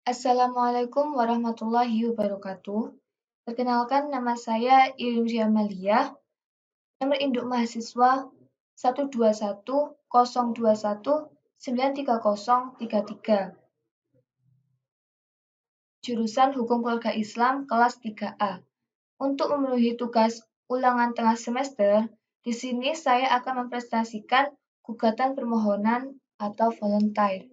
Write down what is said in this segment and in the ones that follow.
Assalamualaikum warahmatullahi wabarakatuh. Perkenalkan nama saya Irin Amalia, nomor induk mahasiswa 12102193033, jurusan Hukum Keluarga Islam kelas 3A. Untuk memenuhi tugas ulangan tengah semester, di sini saya akan mempresentasikan gugatan permohonan atau volunteer.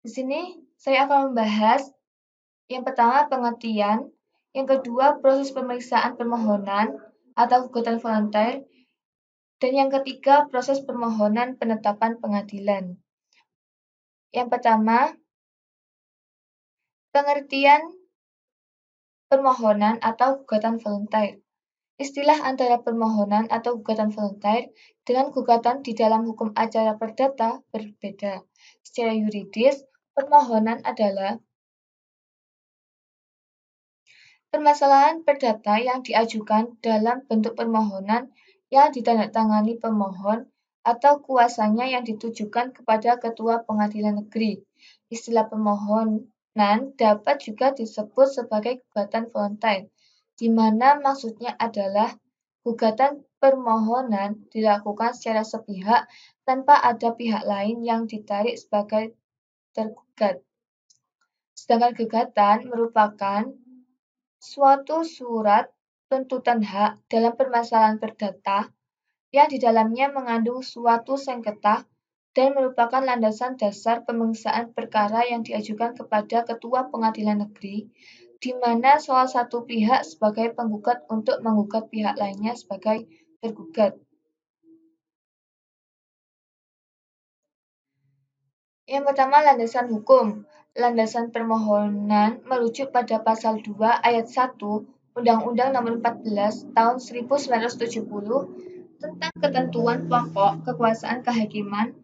Di sini saya akan membahas yang pertama pengertian, yang kedua proses pemeriksaan permohonan atau gugatan volunteer, dan yang ketiga proses permohonan penetapan pengadilan. Yang pertama, pengertian permohonan atau gugatan volunteer. Istilah antara permohonan atau gugatan volunteer dengan gugatan di dalam hukum acara perdata berbeda. Secara yuridis, permohonan adalah permasalahan perdata yang diajukan dalam bentuk permohonan yang ditandatangani pemohon atau kuasanya yang ditujukan kepada Ketua Pengadilan Negeri. Istilah permohonan dapat juga disebut sebagai gugatan volunteer, di mana maksudnya adalah gugatan permohonan dilakukan secara sepihak tanpa ada pihak lain yang ditarik sebagai tergugat. Sedangkan gugatan merupakan suatu surat tuntutan hak dalam permasalahan perdata yang di dalamnya mengandung suatu sengketa dan merupakan landasan dasar pemeriksaan perkara yang diajukan kepada Ketua Pengadilan Negeri, di mana salah satu pihak sebagai penggugat untuk menggugat pihak lainnya sebagai tergugat. Yang pertama, landasan hukum. Landasan permohonan merujuk pada pasal 2 ayat 1 Undang-Undang Nomor 14 Tahun 1970 tentang ketentuan pokok kekuasaan kehakiman,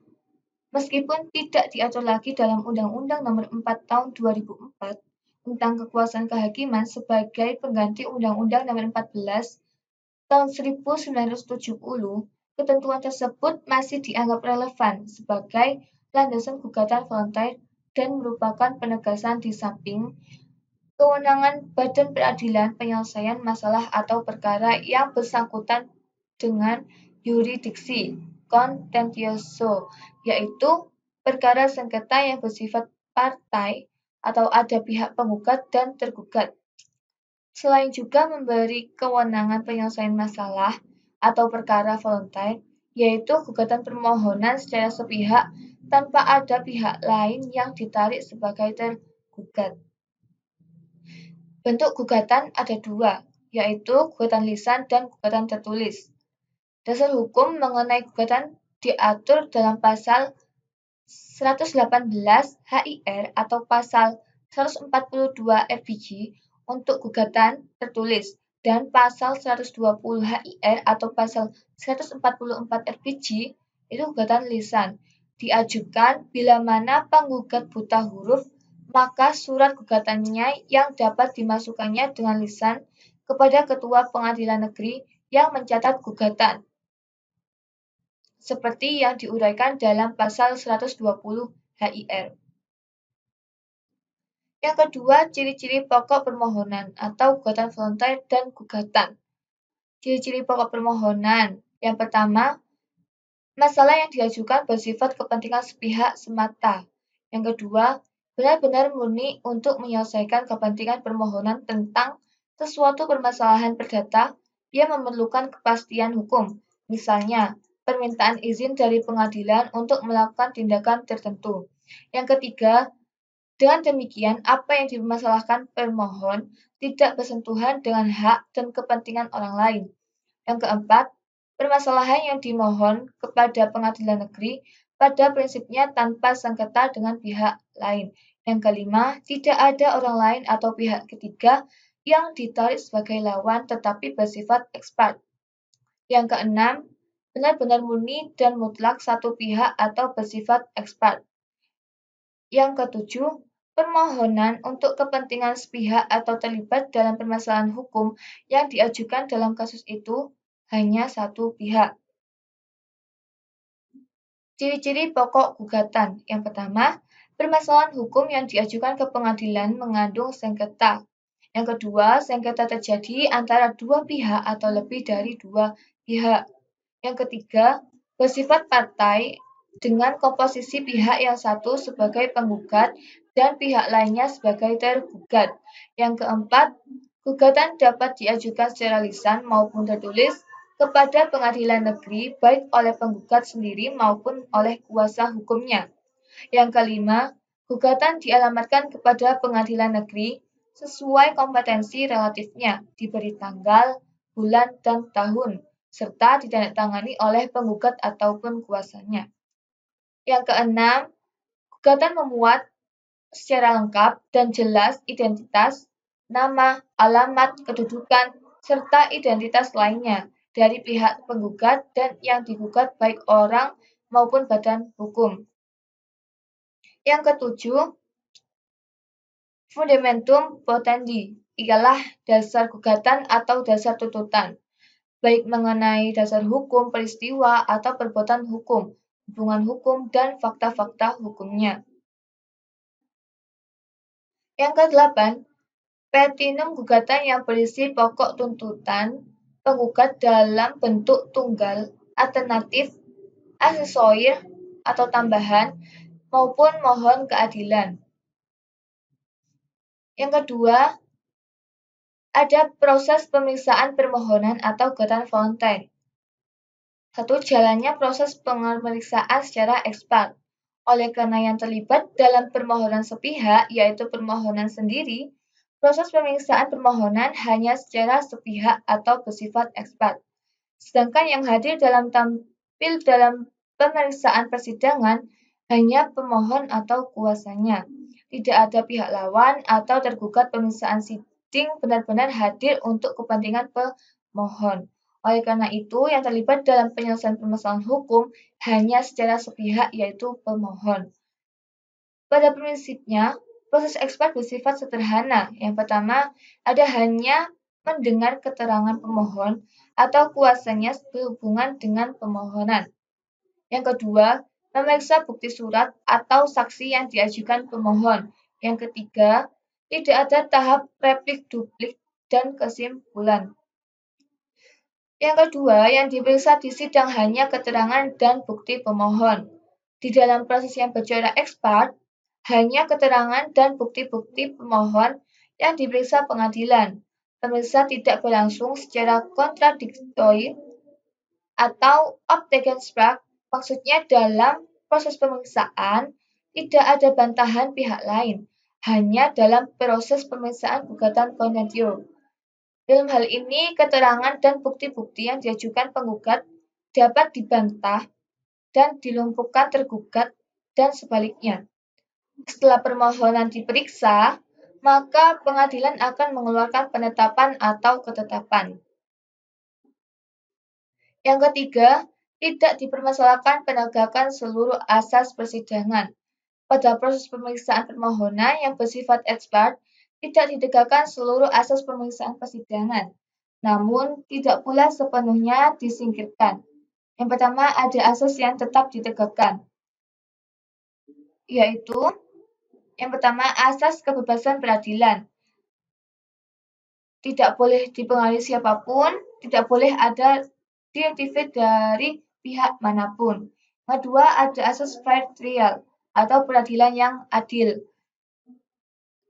meskipun tidak diatur lagi dalam Undang-Undang Nomor 4 Tahun 2004 tentang kekuasaan kehakiman sebagai pengganti Undang-Undang Nomor 14 Tahun 1970, ketentuan tersebut masih dianggap relevan sebagai landasan gugatan volunteer dan merupakan penegasan di samping kewenangan Badan Peradilan penyelesaian masalah atau perkara yang bersangkutan dengan yurisdiksi contentioso, yaitu perkara sengketa yang bersifat partai atau ada pihak penggugat dan tergugat. Selain juga memberi kewenangan penyelesaian masalah atau perkara volunteer, yaitu gugatan permohonan secara sepihak tanpa ada pihak lain yang ditarik sebagai tergugat. Bentuk gugatan ada dua, yaitu gugatan lisan dan gugatan tertulis. Dasar hukum mengenai gugatan diatur dalam pasal 118 HIR atau pasal 142 RBG untuk gugatan tertulis dan pasal 120 HIR atau pasal 144 RBG itu gugatan lisan. Diajukan bila mana penggugat buta huruf, maka surat gugatannya yang dapat dimasukkannya dengan lisan kepada Ketua Pengadilan Negeri yang mencatat gugatan, seperti yang diuraikan dalam pasal 120 HIR. Yang kedua, ciri-ciri pokok permohonan atau gugatan volunteer dan gugatan. Ciri-ciri pokok permohonan. Yang pertama, masalah yang diajukan bersifat kepentingan sepihak semata. Yang kedua, benar-benar murni untuk menyelesaikan kepentingan permohonan tentang sesuatu permasalahan perdata yang memerlukan kepastian hukum. Misalnya, permintaan izin dari pengadilan untuk melakukan tindakan tertentu. Yang ketiga, dengan demikian, apa yang dipermasalahkan permohon tidak bersentuhan dengan hak dan kepentingan orang lain. Yang keempat, permasalahan yang dimohon kepada pengadilan negeri pada prinsipnya tanpa sengketa dengan pihak lain. Yang kelima, tidak ada orang lain atau pihak ketiga yang ditarik sebagai lawan tetapi bersifat expert. Yang keenam, benar-benar murni dan mutlak satu pihak atau bersifat expert. Yang ketujuh, permohonan untuk kepentingan sepihak atau terlibat dalam permasalahan hukum yang diajukan dalam kasus itu hanya satu pihak. Ciri-ciri pokok gugatan. Yang pertama, permasalahan hukum yang diajukan ke pengadilan mengandung sengketa. Yang kedua, sengketa terjadi antara dua pihak atau lebih dari dua pihak. Yang ketiga, bersifat partai dengan komposisi pihak yang satu sebagai penggugat dan pihak lainnya sebagai tergugat. Yang keempat, gugatan dapat diajukan secara lisan maupun tertulis kepada pengadilan negeri baik oleh penggugat sendiri maupun oleh kuasa hukumnya. Yang kelima, gugatan dialamatkan kepada pengadilan negeri sesuai kompetensi relatifnya, diberi tanggal, bulan, dan tahun, serta ditandatangani oleh penggugat ataupun kuasanya. Yang keenam, gugatan memuat secara lengkap dan jelas identitas, nama, alamat, kedudukan, serta identitas lainnya dari pihak penggugat dan yang digugat baik orang maupun badan hukum. Yang ketujuh, fundamentum potendi ialah dasar gugatan atau dasar tuntutan, baik mengenai dasar hukum, peristiwa, atau perbuatan hukum, hubungan hukum, dan fakta-fakta hukumnya. Yang kedelapan, petinum gugatan yang berisi pokok tuntutan penggugat dalam bentuk tunggal, alternatif, aksesorir, atau tambahan, maupun mohon keadilan. Yang kedua, ada proses pemeriksaan permohonan atau gugatan volunteer. Satu, jalannya proses pemeriksaan secara ekspat. Oleh karena yang terlibat dalam permohonan sepihak, yaitu permohonan sendiri, proses pemeriksaan permohonan hanya secara sepihak atau bersifat ekspat. Sedangkan yang hadir tampil dalam pemeriksaan persidangan hanya pemohon atau kuasanya. Tidak ada pihak lawan atau tergugat. Pemeriksaan sidang benar-benar hadir untuk kepentingan pemohon. Oleh karena itu, yang terlibat dalam penyelesaian permasalahan hukum hanya secara sepihak, yaitu pemohon. Pada prinsipnya, proses ekspat bersifat sederhana. Yang pertama, ada hanya mendengar keterangan pemohon atau kuasanya berhubungan dengan pemohonan. Yang kedua, memeriksa bukti surat atau saksi yang diajukan pemohon. Yang ketiga, tidak ada tahap replik duplik dan kesimpulan. Yang kedua, yang diperiksa di sidang hanya keterangan dan bukti pemohon. Di dalam proses yang bercorak ekspat, hanya keterangan dan bukti-bukti pemohon yang diperiksa pengadilan. Pemeriksa tidak berlangsung secara kontradiktori atau Optagensprache, maksudnya dalam proses pemeriksaan tidak ada bantahan pihak lain, hanya dalam proses pemeriksaan gugatan conditio. Dalam hal ini, keterangan dan bukti-bukti yang diajukan penggugat dapat dibantah dan dilumpuhkan tergugat dan sebaliknya. Setelah permohonan diperiksa, maka pengadilan akan mengeluarkan penetapan atau ketetapan. Yang ketiga, tidak dipermasalahkan penegakan seluruh asas persidangan. Pada proses pemeriksaan permohonan yang bersifat ekspat, tidak ditegakkan seluruh asas pemeriksaan persidangan, namun tidak pula sepenuhnya disingkirkan. Yang pertama, ada asas yang tetap ditegakkan, yaitu yang pertama, asas kebebasan peradilan. Tidak boleh dipengaruhi siapapun, tidak boleh ada direktif dari pihak manapun. Kedua, ada asas fair trial atau peradilan yang adil.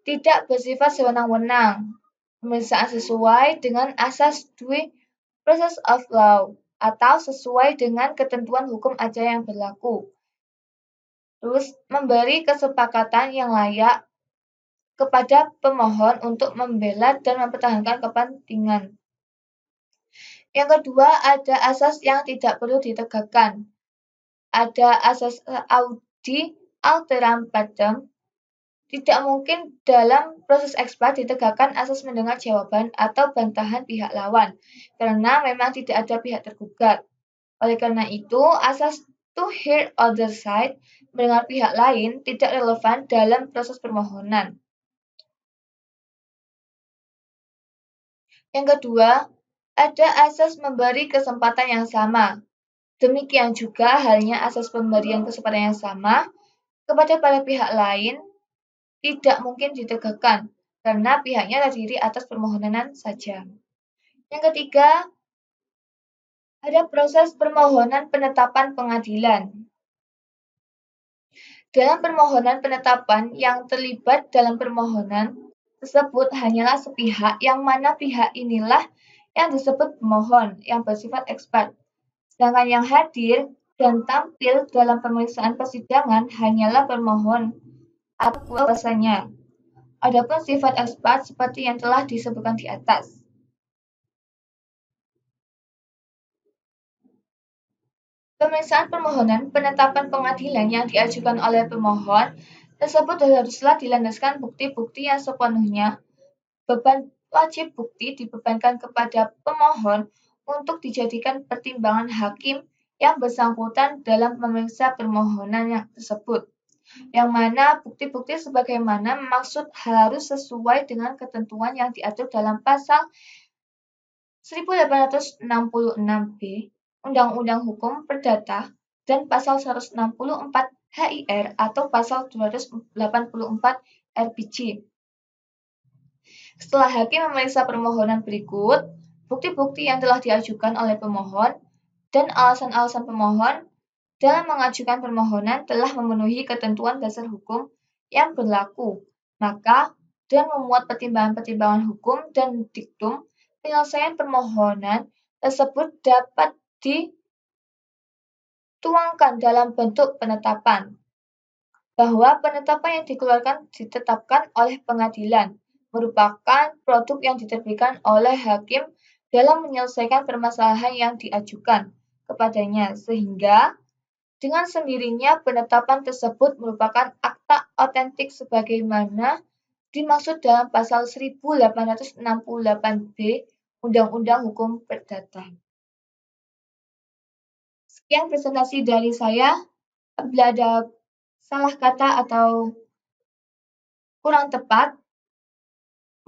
Tidak bersifat sewenang-wenang. Pemeriksaan sesuai dengan asas due process of law atau sesuai dengan ketentuan hukum acara yang berlaku. Terus, memberi kesepakatan yang layak kepada pemohon untuk membela dan mempertahankan kepentingan. Yang kedua, ada asas yang tidak perlu ditegakkan. Ada asas audi alteram partem. Tidak mungkin dalam proses ekspat ditegakkan asas mendengar jawaban atau bantahan pihak lawan, karena memang tidak ada pihak tergugat. Oleh karena itu, asas to hear other side, mendengar pihak lain, tidak relevan dalam proses permohonan. Yang kedua, ada asas memberi kesempatan yang sama. Demikian juga halnya asas pemberian kesempatan yang sama kepada para pihak lain tidak mungkin ditegakkan karena pihaknya terdiri atas permohonan saja. Yang ketiga, ada proses permohonan penetapan pengadilan. Dalam permohonan penetapan, yang terlibat dalam permohonan tersebut hanyalah sepihak, yang mana pihak inilah yang disebut pemohon yang bersifat ekspat. Sedangkan yang hadir dan tampil dalam pemeriksaan persidangan hanyalah permohon atau kuasanya. Adapun sifat ekspat seperti yang telah disebutkan di atas. Pemeriksaan permohonan penetapan pengadilan yang diajukan oleh pemohon tersebut haruslah dilandaskan bukti-bukti yang sepenuhnya beban wajib bukti dibebankan kepada pemohon untuk dijadikan pertimbangan hakim yang bersangkutan dalam memeriksa permohonan yang tersebut. Yang mana bukti-bukti sebagaimana maksud harus sesuai dengan ketentuan yang diatur dalam pasal 1866 B Undang-Undang Hukum Perdata dan pasal 164 HIR atau pasal 284 RPJ. Setelah hakim memeriksa permohonan berikut, bukti-bukti yang telah diajukan oleh pemohon dan alasan-alasan pemohon dalam mengajukan permohonan telah memenuhi ketentuan dasar hukum yang berlaku, maka dengan memuat pertimbangan-pertimbangan hukum dan diktum, penyelesaian permohonan tersebut dapat dituangkan dalam bentuk penetapan, bahwa penetapan yang dikeluarkan ditetapkan oleh pengadilan merupakan produk yang diterbitkan oleh hakim dalam menyelesaikan permasalahan yang diajukan kepadanya, sehingga dengan sendirinya penetapan tersebut merupakan akta otentik sebagaimana dimaksud dalam pasal 1868 B Undang-Undang Hukum Perdata. Sekian presentasi dari saya. Apabila ada salah kata atau kurang tepat,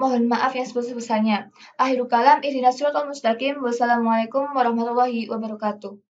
mohon maaf yang sebesar-besarnya. Akhirul kalam, ihdinas siratal mustaqim. Wassalamualaikum warahmatullahi wabarakatuh.